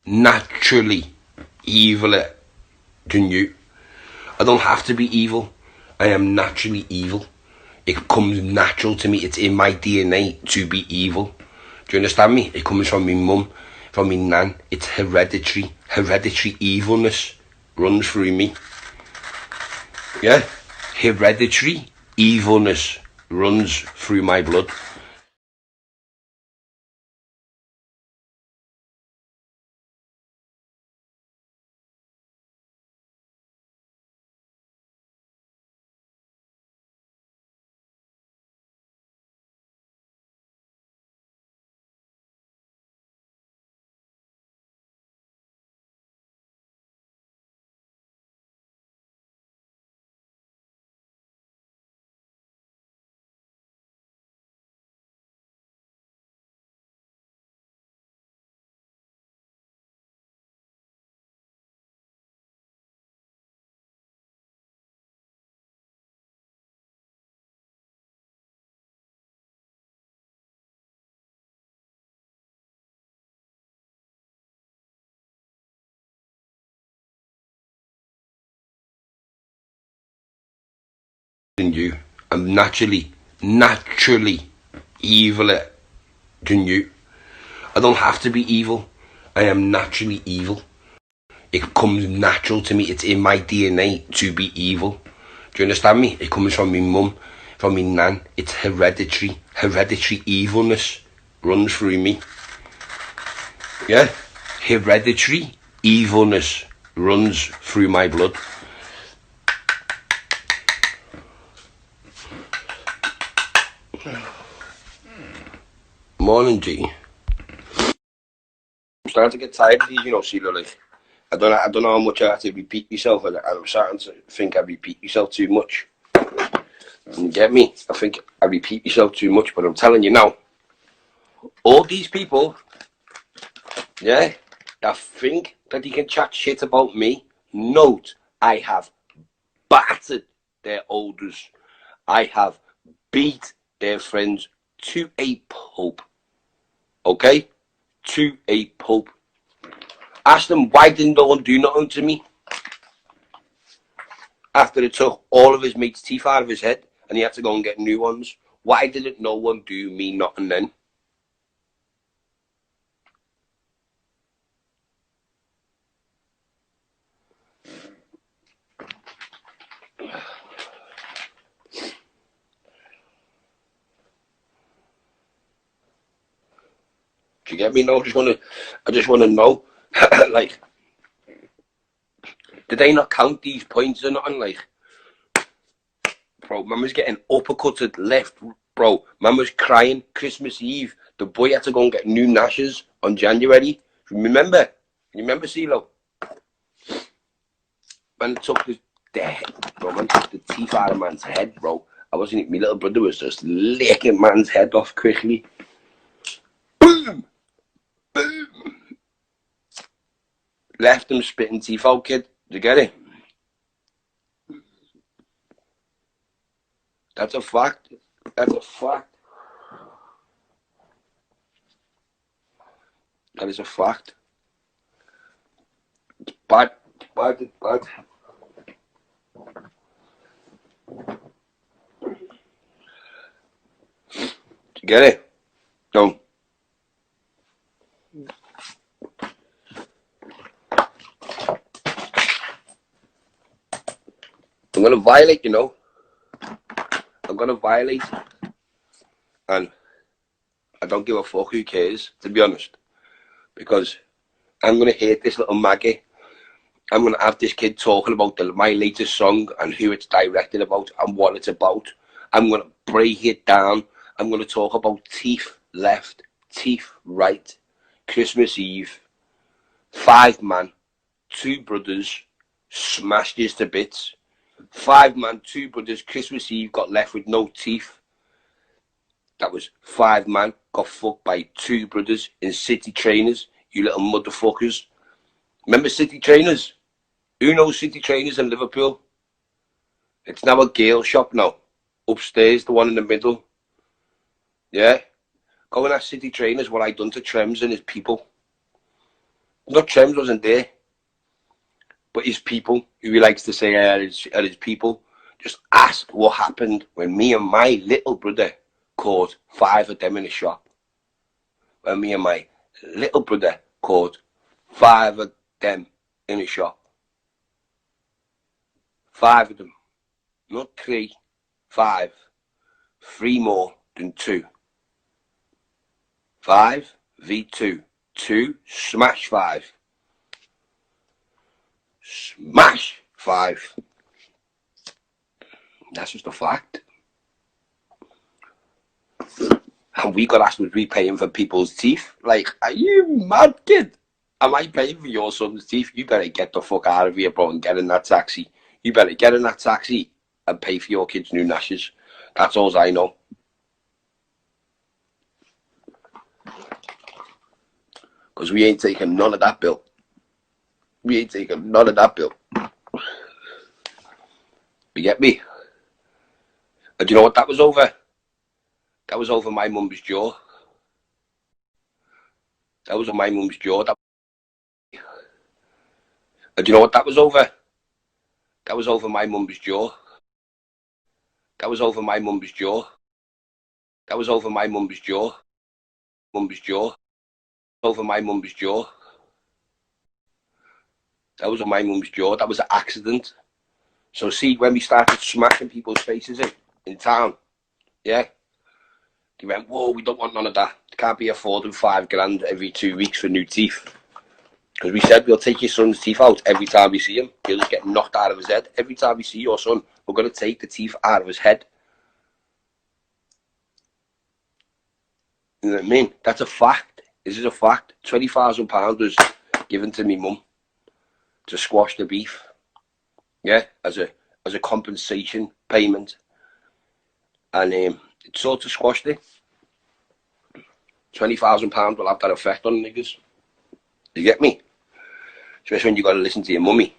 naturally eviler than you. I don't have to be evil. I am naturally evil. It comes natural to me. It's in my DNA to be evil. Do you understand me? It comes from my mum, from my nan. It's hereditary. Hereditary evilness runs through me. Yeah? Hereditary evilness runs through my blood. Than you. I'm naturally eviler than you. I don't have to be evil. I am naturally evil. It comes natural to me. It's in my DNA to be evil. Do you understand me? It comes from my mum, from my nan. It's hereditary. Hereditary evilness runs through me. Yeah? Hereditary evilness runs through my blood. Morning, G. I'm starting to get tired of these, Sheila. Like, I don't know how much I have to repeat myself, and I'm starting to think I repeat myself too much. You get me? I think I repeat myself too much, but I'm telling you now, all these people, yeah, that think that they can chat shit about me, note, I have battered their elders. I have beat their friends to a pulp. Okay? To a pulp. Ask them, why didn't no one do nothing to me? After it took all of his mates' teeth out of his head and he had to go and get new ones. Why didn't no one do me nothing then? Do you get me? No, I just wanna know, like, did they not count these points or nothing? Like, bro, man was getting uppercutted left, bro. Man was crying Christmas Eve. The boy had to go and get new gnashes on January. Remember? You remember, CeeLo? Man took bro, man took the teeth out of man's head, bro. I wasn't even, my little brother was just licking man's head off quickly. Boom! Boom! Left him spitting teeth out, kid. Did you get it? That's a fact. That's a fact. That is a fact. It's bad. Bad. Bad. Did you get it? No. I'm gonna violate, I'm gonna violate. And I don't give a fuck who cares, to be honest. Because I'm gonna hate this little maggot. I'm gonna have this kid talking about my latest song and who it's directed about and what it's about. I'm gonna break it down. I'm gonna talk about teeth left, teeth right. Christmas Eve, 5 man, 2 brothers, smashed his to bits. 5 man, 2 brothers, Christmas Eve got left with no teeth. That was 5 man, got fucked by 2 brothers in City Trainers, you little motherfuckers. Remember City Trainers? Who knows City Trainers in Liverpool? It's now a girl shop now. Upstairs, the one in the middle. Yeah? Go and ask City Trainers what I done to Trems and his people. Not Trems wasn't there, but his people, who he likes to say are his people, just ask what happened when me and my little brother caught 5 of them in a shop. When me and my little brother caught 5 of them in a shop. 5 of them. Not 3, 5. 3 more than 2. 5 v 2. 2 smash 5. Smash 5. That's just a fact. And we got asked, was we paying for people's teeth? Like, are you mad, kid? Am I paying for your son's teeth? You better get the fuck out of here, bro, and get in that taxi. You better get in that taxi and pay for your kid's new gnashes. That's all I know. Because we ain't taking none of that bill. We ain't taking none of that bill. You get me? And do you know what that was over? That was over my mum's jaw. That was on my mum's jaw. And do you know what that was over? That was over my mum's jaw. That was over my mum's jaw. That was over my mum's jaw. Mum's jaw. Over my mum's jaw. That was on my mum's jaw. That was an accident. So see, when we started smashing people's faces in town, yeah, they went, whoa, we don't want none of that. It can't be affording £5 every 2 weeks for new teeth. Because we said, we'll take your son's teeth out every time we see him. He'll just get knocked out of his head. Every time we see your son, we're going to take the teeth out of his head. You know what I mean? That's a fact. This is a fact. £20,000 was given to me mum to squash the beef. Yeah, as a compensation payment. And it sort of squashed it. £20,000 will have that effect on niggas. You get me? Especially when you got to listen to your mummy.